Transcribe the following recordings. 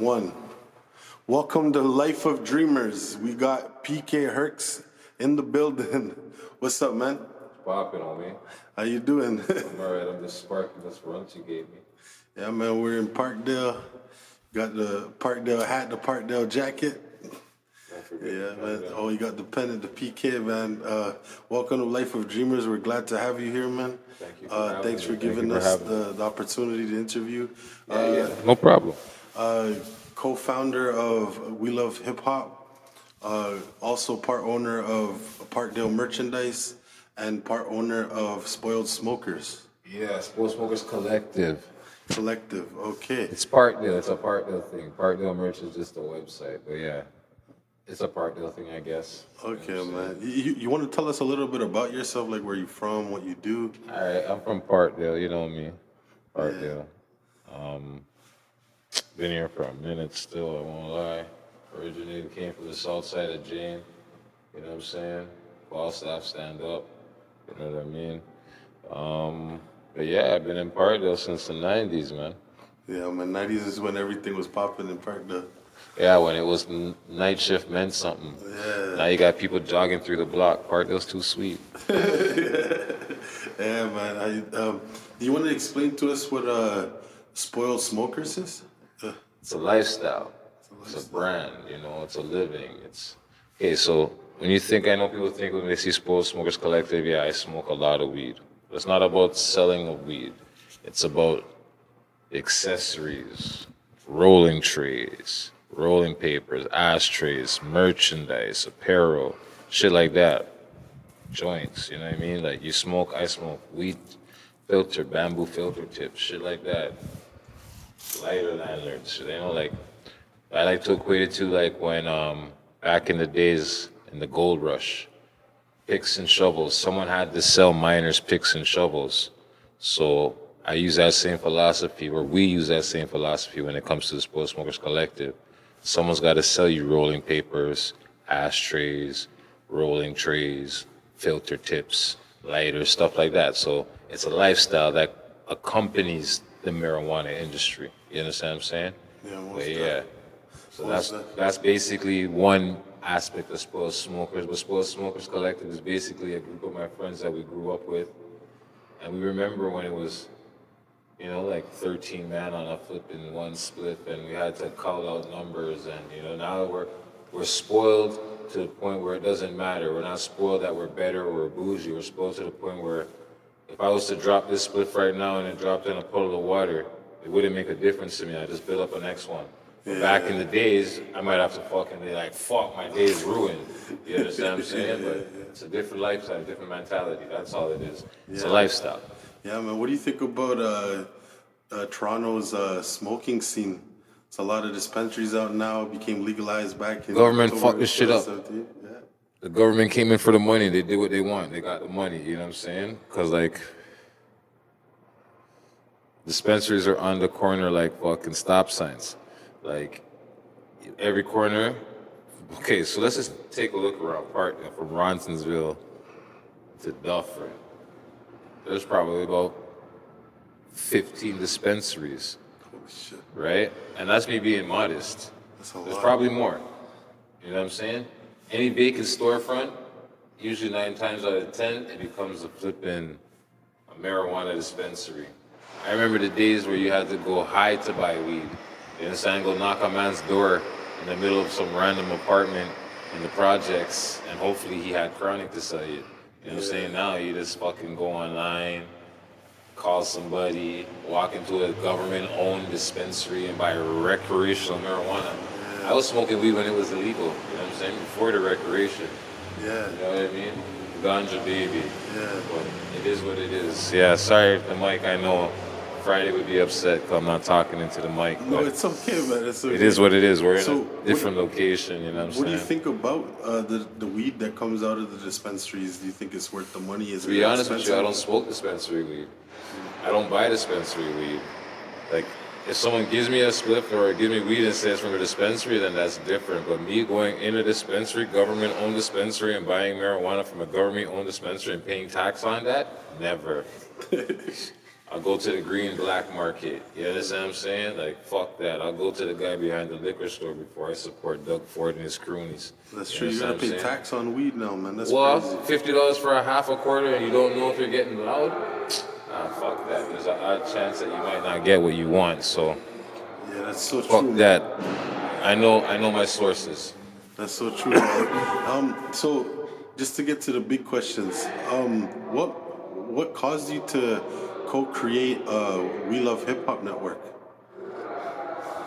one. Welcome to Life of Dreamers. We got PK Hercs in the building. What's up, man? Popping on me. How you doing? I'm alright. I'm just sparking this lunch you gave me. Yeah, man, we're in Parkdale. Got the Parkdale hat, the Parkdale jacket. Yeah, man. Oh, you got the pen, the PK, man. Welcome to Life of Dreamers. We're glad to have you here, man. Thank you. Thanks for giving us the opportunity to interview. No problem. Co-founder of We Love Hip Hop, also part owner of Parkdale Merchandise, and part owner of Spoiled Smokers. Yeah, Spoiled Smokers Collective. Okay. It's Parkdale. It's a Parkdale thing. Parkdale Merch is just a website, but yeah, it's a Parkdale thing, I guess. Okay, man. You want to tell us a little bit about yourself, like where you from, what you do? All right, I'm from Parkdale. You know me, Parkdale. Been here for a minute still, I won't lie. Originated, came from the south side of Jane. You know what I'm saying? Ball staff, stand up. You know what I mean? But yeah, I've been in Parkdale since the 90s, man. Yeah, man, 90s is when everything was popping in Parkdale. Yeah, when it was night shift meant something. Yeah. Now you got people jogging through the block. Parkdale's too sweet. Yeah, man. Do you want to explain to us what Spoiled Smokers is? It's a lifestyle. It's a brand, you know, it's a living. Okay, so when you think, I know people think when they see Spoiled Smokers Collective, yeah, I smoke a lot of weed. But it's not about selling of weed. It's about accessories, rolling trays, rolling papers, ashtrays, merchandise, apparel, shit like that. Joints, you know what I mean? Like you smoke, I smoke, weed filter, bamboo filter tips, shit like that. Lighter lanterns, you know, like I like to equate it to like when back in the days in the gold rush, picks and shovels. Someone had to sell miners picks and shovels. So I use that same philosophy, or we use that same philosophy when it comes to the Spoiled Smokers Collective. Someone's got to sell you rolling papers, ashtrays, rolling trays, filter tips, lighters, stuff like that. So it's a lifestyle that accompanies the marijuana industry. You understand what I'm saying? Yeah, So that's basically one aspect of Spoiled Smokers. But Spoiled Smokers Collective is basically a group of my friends that we grew up with. And we remember when it was, you know, like 13 man on a flipping one split, and we had to call out numbers. And, you know, now we're spoiled to the point where it doesn't matter. We're not spoiled that we're better or we're bougie. We're spoiled to the point where if I was to drop this split right now and it dropped in a puddle of water, it wouldn't make a difference to me. I just build up the next one. But back in the days, I might have to fucking be like, fuck, my day's ruined. You understand what I'm saying? But it's a different lifestyle, a different mentality. That's all it is. It's a lifestyle. Yeah, man. What do you think about Toronto's smoking scene? It's a lot of dispensaries out now, became legalized back in Government October fucked this shit up. 2017. Yeah. The government came in for the money. They did what they want. They got the money, you know what I'm saying? Because, like, dispensaries are on the corner like fucking stop signs. Like, every corner. Okay, so let's just take a look around Parkdale from Ronsonsville to Dufferin. There's probably about 15 dispensaries. Holy shit. Right? And that's me being modest. That's a There's lot. probably more. You know what I'm saying? Any vacant storefront, usually 9 times out of 10, it becomes a flipping marijuana dispensary. I remember the days where you had to go high to buy weed. You understand? Go knock on man's door in the middle of some random apartment in the projects, and hopefully he had chronic to sell you. You know what I'm saying? Now you just fucking go online, call somebody, walk into a government-owned dispensary and buy recreational marijuana. I was smoking weed when it was illegal, you know what I'm saying? Before the recreation. Yeah. You know what I mean? Ganja baby. Yeah. But it is what it is. Yeah, sorry if the mic, I know Friday would be upset because I'm not talking into the mic. No, it's okay, man. It's okay. It is what it is. We're So, in a different location, you know what I'm saying? What do you think about the weed that comes out of the dispensaries? Do you think it's worth the money? Is To be honest with you, I don't smoke dispensary weed. I don't buy dispensary weed. Like, if someone gives me a spliff or gives me weed and says from a dispensary, then that's different. But me going in a dispensary, government-owned dispensary, and buying marijuana from a government-owned dispensary and paying tax on that, never. I'll go to the green black market. You understand what I'm saying? Like, fuck that. I'll go to the guy behind the liquor store before I support Doug Ford and his croonies. That's true. You gotta pay tax on weed now, man. That's well, crazy. $50 for a half a quarter and you don't know if you're getting loud? Fuck that. There's an odd chance that you might not get what you want. So, Yeah, that's so fuck true. that. I know my sources. That's so true. Man. So just to get to the big questions, what caused you to co-create We Love Hip Hop Network?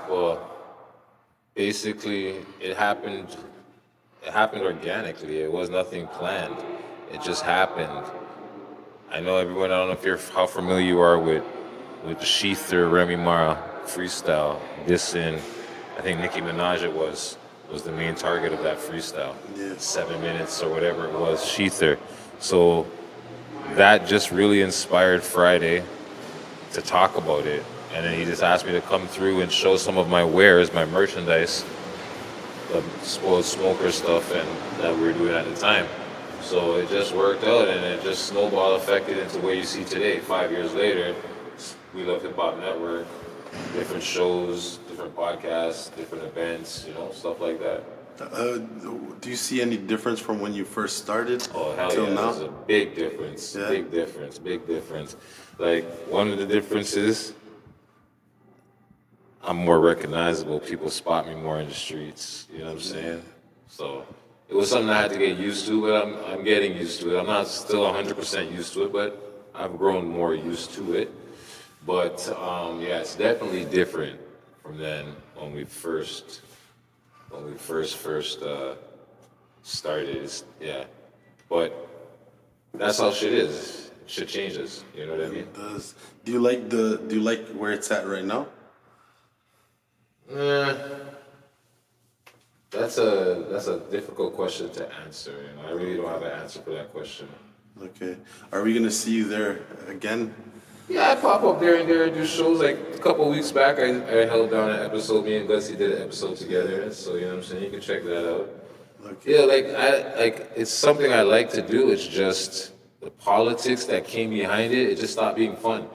Well, basically, it happened. It happened organically. It was nothing planned. It just happened. I know everyone. I don't know if you're how familiar you are with the Sheether Remy Mara freestyle. Dissing, I think Nicki Minaj was the main target of that freestyle. Yeah. 7 minutes or whatever it was. Sheether. So that just really inspired Friday to talk about it. And then he just asked me to come through and show some of my wares, my merchandise, the spoiled smoker stuff and that we were doing at the time. So it just worked out and it just snowball affected into what you see today. 5 years later, We Love Hip Hop Network, different shows, different podcasts, different events, stuff like that. Do you see any difference from when you first started Oh, hell till yeah, now? there's a big difference. Yeah. Big difference. Like, one of the differences, I'm more recognizable. People spot me more in the streets. You know what I'm saying? So it was something I had to get used to, but I'm getting used to it. I'm not still 100% used to it, but I've grown more used to it. But yeah, it's definitely different from then when we first started. Yeah, but that's how shit is. Shit changes. You know what I mean? It does. Do you like where it's at right now? That's a difficult question to answer. I really don't have an answer for that question. Okay. Are we gonna see you there again? Yeah, I pop up there and there and do shows. Like a couple weeks back, I held down an episode. Me and Gutsy did an episode together. So you know what I'm saying. You can check that out. Okay. Yeah, it's something I like to do. It's just the politics that came behind it. It just stopped being fun,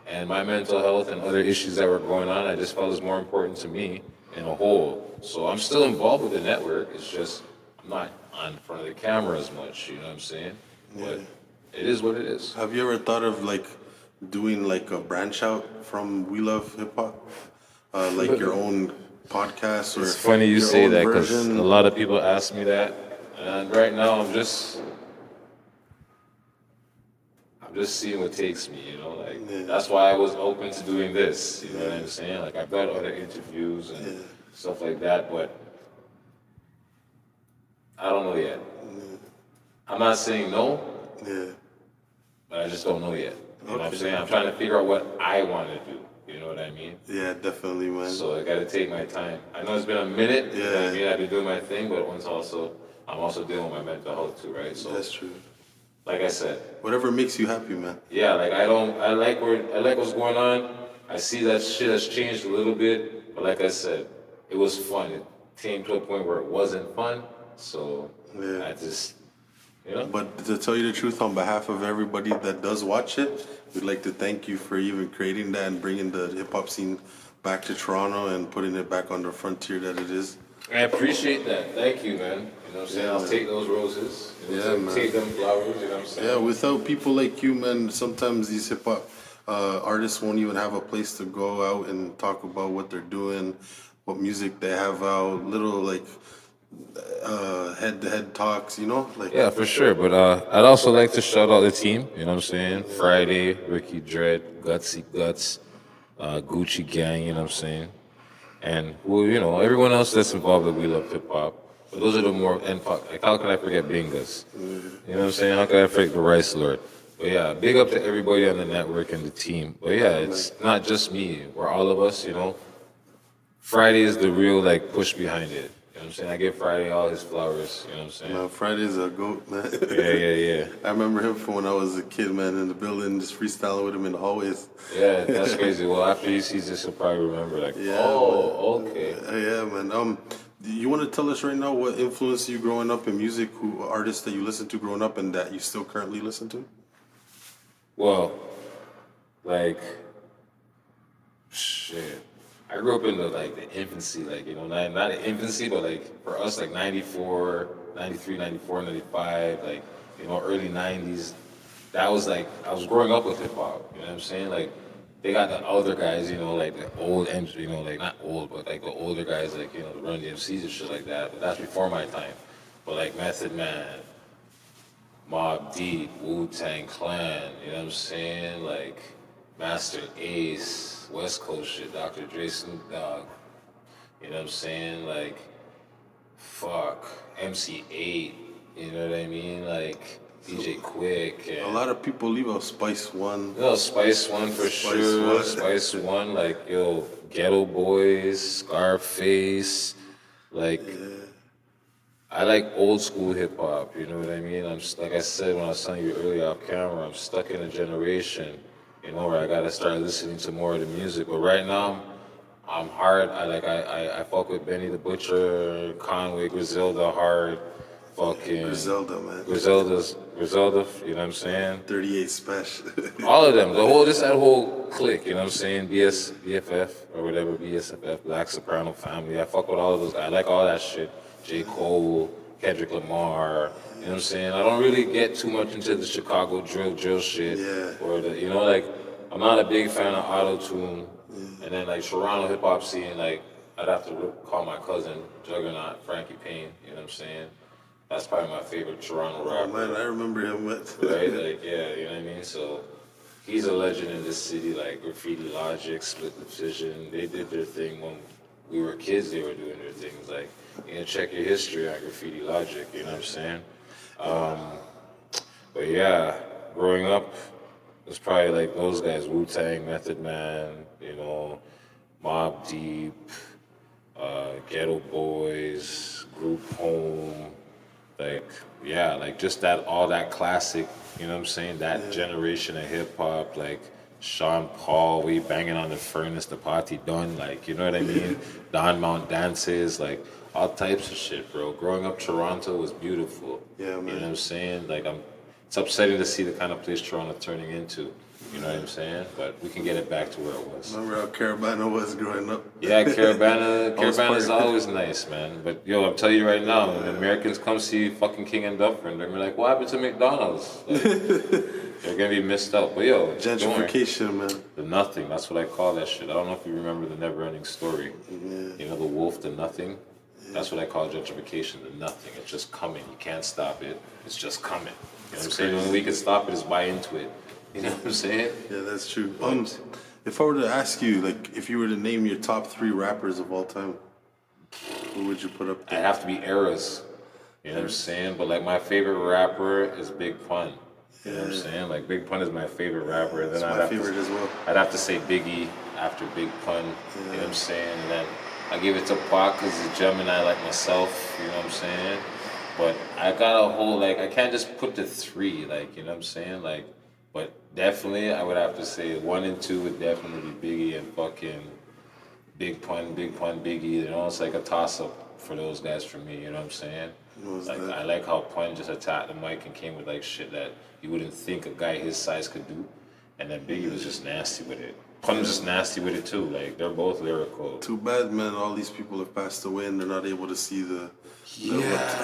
and my mental health and other issues that were going on. I just felt it was more important to me in a whole. So I'm still involved with the network. It's just I'm not on front of the camera as much. You know what I'm saying? But it is what it is. Have you ever thought of doing a branch out from We Love Hip Hop, like your own podcast or It's funny you your say own that because a version? lot of people ask me that, and right now I'm just seeing what takes me. That's why I was open to doing this. You know what I'm saying? Like I've got other interviews and stuff like that, but I don't know yet. I'm not saying no, Yeah. but I just don't know yet. You know what I'm saying? I'm trying to figure out what I want to do. You know what I mean? Yeah, definitely, man. So I got to take my time. I know it's been a minute. You know what I mean? I've been doing my thing, but I'm also dealing with my mental health too, right? So That's true. like I said, Whatever makes you happy, man. yeah, like I like what's going on. I see that shit has changed a little bit, but like I said, it was fun. It came to a point where it wasn't fun, so Yeah. I just, But to tell you the truth, on behalf of everybody that does watch it, we'd like to thank you for even creating that and bringing the hip hop scene back to Toronto and putting it back on the frontier that it is. I appreciate that. Thank you, man. You know what I'm saying? I'll take those roses. Man. Take them flowers. You know what I'm saying? Yeah, without people like you, man, sometimes these hip hop artists won't even have a place to go out and talk about what they're doing, what music they have out, little head-to-head talks, Yeah, for sure. But I'd also like to shout out the team. You know what I'm saying? Friday, Ricky Dread, Gutsy Guts, Gucci Gang. You know what I'm saying? And everyone else that's involved with We Love Hip Hop. But those are the more and fuck. Like, how could I forget Bingas? You know what I'm saying? How could I forget the Rice Lord? But yeah, big up to everybody on the network and the team. But yeah, it's not just me. We're all of us. Friday is the real push behind it. You know what I'm saying? I give Friday all his flowers. You know what I'm saying? Man, Friday's a goat, man. Yeah. I remember him from when I was a kid, man, in the building, just freestyling with him in the hallways. Yeah, that's crazy. Well, after he sees this, he'll probably remember. Okay. Yeah, man. You want to tell us right now what influenced you growing up in music, who artists that you listened to growing up and that you still currently listen to? Well, like, shit. I grew up in the infancy, not the infancy, but like for us, like 94, 93, 94, 95, early 90s. That was like, I was growing up with hip hop, you know what I'm saying? Like, they got the other guys, like the old, like not old, but like the older guys, the Run DMCs and shit like that. But that's before my time. But like Method Man, Mobb Deep, Wu-Tang Clan, you know what I'm saying? Like Master Ace, West Coast shit, Dr. Dre, Snoop Dogg, you know what I'm saying? Like, fuck, MC8, you know what I mean? Like, DJ Quick. A lot of people leave out Spice One. Yo, Spice One for sure. Spice One, like, yo, Ghetto Boys, Scarface, like, I like old school hip hop, you know what I mean? Like I said when I was telling you earlier off camera, I'm stuck in a generation, where I gotta start listening to more of the music. But right now, I'm hard. I fuck with Benny the Butcher, Conway, Griselda hard, fucking Griselda, man. Griselda, you know what I'm saying? 38 Special. All of them, that whole clique, you know what I'm saying? BFF or whatever, BSFF, Black Soprano Family. I fuck with all of those guys. I like all that shit. J. Cole, Kendrick Lamar, you know what I'm saying? I don't really get too much into the Chicago drill shit. Yeah. Or I'm not a big fan of auto-tune. And then Toronto hip hop scene, I'd have to call my cousin, Juggernaut, Frankie Payne, you know what I'm saying? That's probably my favorite Toronto rapper. Oh man, I remember him. Right? Yeah, you know what I mean? So he's a legend in this city, Graffiti Logic, Split Decision. They did their thing when we were kids, they were doing their things. Check your history on Graffiti Logic, you know what I'm saying? But yeah, growing up, it's probably those guys, Wu-Tang, Method Man, Mobb Deep, Ghetto Boys, Group Home, just all that classic, you know what I'm saying? That generation of hip hop, Sean Paul, we banging on the furnace, the party done, you know what I mean? Don Mount dances, all types of shit, bro. Growing up, Toronto was beautiful. Yeah, man. You know what I'm saying? It's upsetting to see the kind of place Toronto turning into. You know what I'm saying? But we can get it back to where it was. Remember how Carabana was growing up? Yeah, Caravana's always nice, man. But yo, I'm telling you right now, when Americans come see fucking King and Dufferin, they're gonna be like, what happened to McDonald's? They're gonna be missed out. But yo, gentrification, man. The nothing, that's what I call that shit. I don't know if you remember the Never Ending Story. Yeah. The wolf, the nothing. That's what I call gentrification, the nothing. It's just coming. You can't stop it. It's just coming. You know what I'm saying? The only way we can stop it is buy into it. You know what I'm saying? Yeah, that's true. If I were to ask you, if you were to name your top 3 rappers of all time, who would you put up there? I'd have to be eras. You know what I'm saying? But my favorite rapper is Big Pun. You know what I'm saying? Big Pun is my favorite rapper. And then That's my favorite as well. I'd have to say Biggie after Big Pun. You know what I'm saying? And then I give it to Pac because he's a Gemini like myself. You know what I'm saying? But I got a whole, I can't just put the 3, you know what I'm saying? But definitely, I would have to say 1 and 2 would definitely be Biggie and fucking Big Pun, Biggie. It's like a toss-up for those guys for me, you know what I'm saying? I like how Pun just attacked the mic and came with shit that you wouldn't think a guy his size could do. And then Biggie was just nasty with it. Pun was just nasty with it too. They're both lyrical. Too bad, man. All these people have passed away and they're not able to see what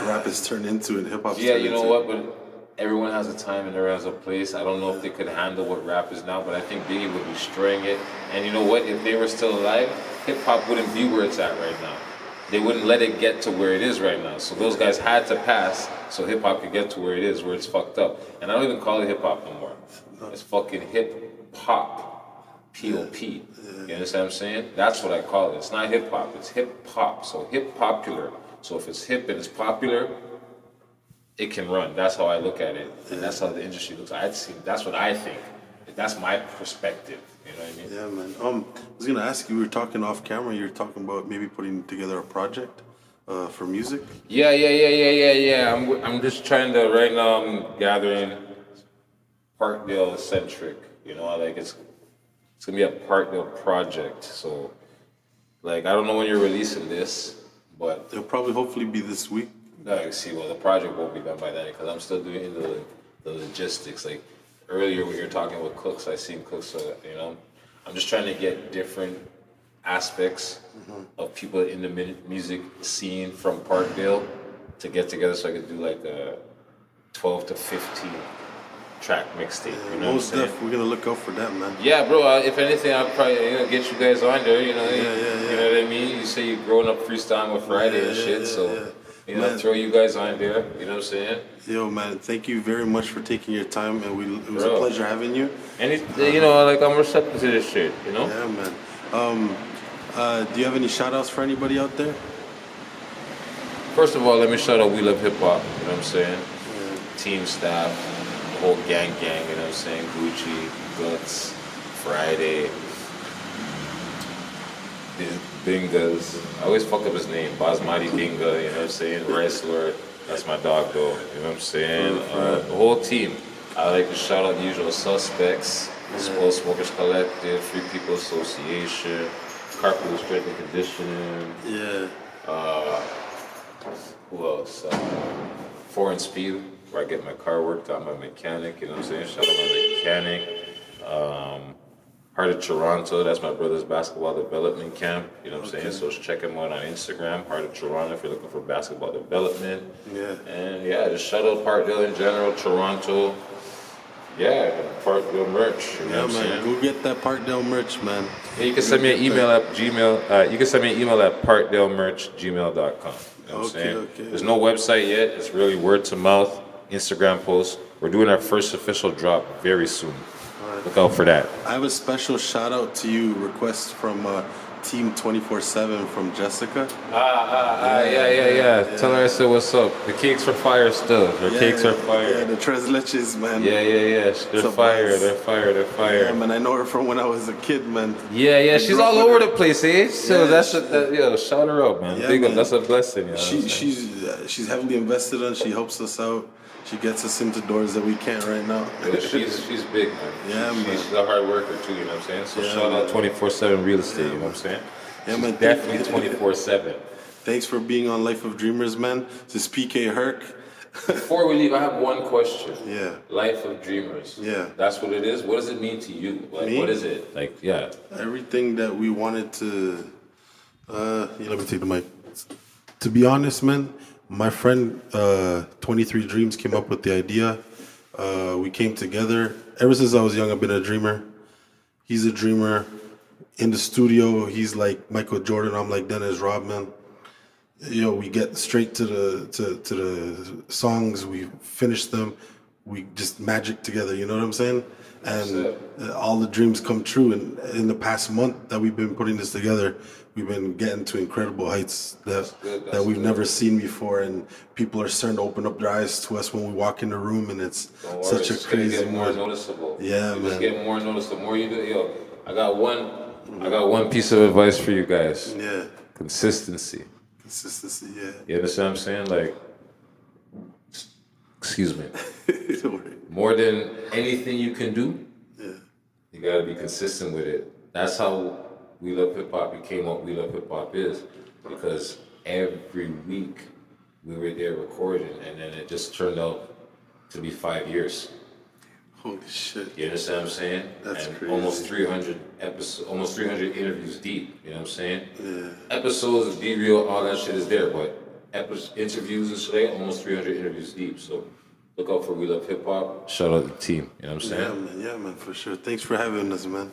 rap has turned into and hip hop. Yeah, you know what? But everyone has a time and everyone has a place. I don't know if they could handle what rap is now, but I think Biggie would be destroying it. And you know what? If they were still alive, hip hop wouldn't be where it's at right now. They wouldn't let it get to where it is right now. So those guys had to pass so hip hop could get to where it is, where it's fucked up. And I don't even call it hip hop no more. It's fucking hip hop. P-O-P. You understand what I'm saying? That's what I call it. It's not hip hop, it's hip hop. So hip popular. So if it's hip and it's popular, it can run. That's how I look at it. And that's how the industry looks. That's what I think. That's my perspective. You know what I mean? Yeah, man. I was gonna ask you, we were talking off camera, you were talking about maybe putting together a project for music. Yeah. I'm just trying to, right now I'm gathering Parkdale centric. It's gonna be a Parkdale project. So I don't know when you're releasing this, but it'll probably hopefully be this week. No, the project won't be done by then because I'm still doing the logistics. earlier when you were talking with Cooks, I seen Cooks, you know, I'm just trying to get different aspects of people in the music scene from Parkdale to get together so I could do like a 12 to 15 track mixtape. You know Most def, we're gonna look out for that, man. Yeah, bro. If anything, I'll probably get you guys on there. You know, Yeah. You know what I mean. You say you're growing up freestyling with Friday and shit, so you know, throw you guys on there. You know what I'm saying? Yo, man, thank you very much for taking your time, and it was a pleasure having you. And you know, like I'm receptive to this shit. You know? Yeah, man. Do you have any shout outs for anybody out there? First of all, let me shout out We Love Hip Hop. You know what I'm saying? Team staff, the whole gang. You know what I'm saying? Gucci, Guts, Friday. Bingas. I always fuck up his name. Basmati Binga, you know what I'm saying? Wrestler. That's my dog though. You know what I'm saying? The whole team. I like to shout out the usual suspects. Spoil Smokers Collective, Free People Association, Carpool Strength and Conditioning. Yeah. Who else? Foreign Speed, where I get my car worked out, my mechanic, you know what I'm saying? Shout out my mechanic. Heart of Toronto, that's my brother's basketball development camp, you know what I'm saying? So check him out on Instagram, Heart of Toronto, if you're looking for basketball development. Yeah. And just shout out Parkdale in general, Toronto. Yeah, Parkdale merch, you know what I'm saying? Go get that Parkdale merch, man. Yeah, you can send me an email at Gmail. You can send me an email at parkdalemerch@gmail.com. You know what I'm saying? Okay. There's no website yet. It's really word to mouth, Instagram posts. We're doing our first official drop very soon. Look out for that. I have a special shout out to you request from Team 24/7 from Jessica. Yeah. Tell her I said what's up. The cakes are fire still. The cakes are fire. Yeah, the tres leches, man. Yeah. They're fire. They're fire. Yeah, man, I know her from when I was a kid, man. Yeah. She's all over the place, eh? So shout her out, man. Yeah, Big up. man. That's a blessing. You know She's heavily invested in. She helps us out. She gets us into doors that we can't right now. Yeah, she's big, man. Yeah, man. She's a hard worker too, you know what I'm saying? So shout out 24/7 Real Estate, you know what I'm saying? Yeah, man. Definitely 24/7. Thanks for being on Life of Dreamers, man. This is PK Herc. Before we leave, I have one question. Yeah. Life of Dreamers. Yeah. That's what it is? What does it mean to you? Like, Me? what is it? Like, yeah. Everything that we wanted to. Let me take the mic. To be honest, man, my friend 23 Dreams came up with the idea. We came together. Ever since I was young, I've been a dreamer. He's a dreamer. In the studio, he's like Michael Jordan. I'm like Dennis Rodman. We get straight to the songs. We finish them. We just magic together. You know what I'm saying? And all the dreams come true. And in the past month that we've been putting this together, we've been getting to incredible heights that we've never seen before. And people are starting to open up their eyes to us when we walk in the room. And it's such a crazy. Get more noticeable. Yeah, man. Just get more noticeable. The more you do, I got one piece of advice for you guys. Yeah. Consistency. Yeah. You understand what I'm saying? Like, excuse me. More than anything you can do, you gotta be consistent with it. That's how We Love Hip Hop became what We Love Hip Hop is. Because every week we were there recording, and then it just turned out to be 5 years. Holy shit. You understand what I'm saying? That's and crazy. Almost 300 episodes, almost 300 interviews deep. You know what I'm saying? Yeah. Episodes, Be Real, all that shit is there, but interviews and shit, almost 300 interviews deep. So look out for We Love Hip Hop. Shout out to the team. You know what I'm saying? Yeah, man, for sure. Thanks for having us, man.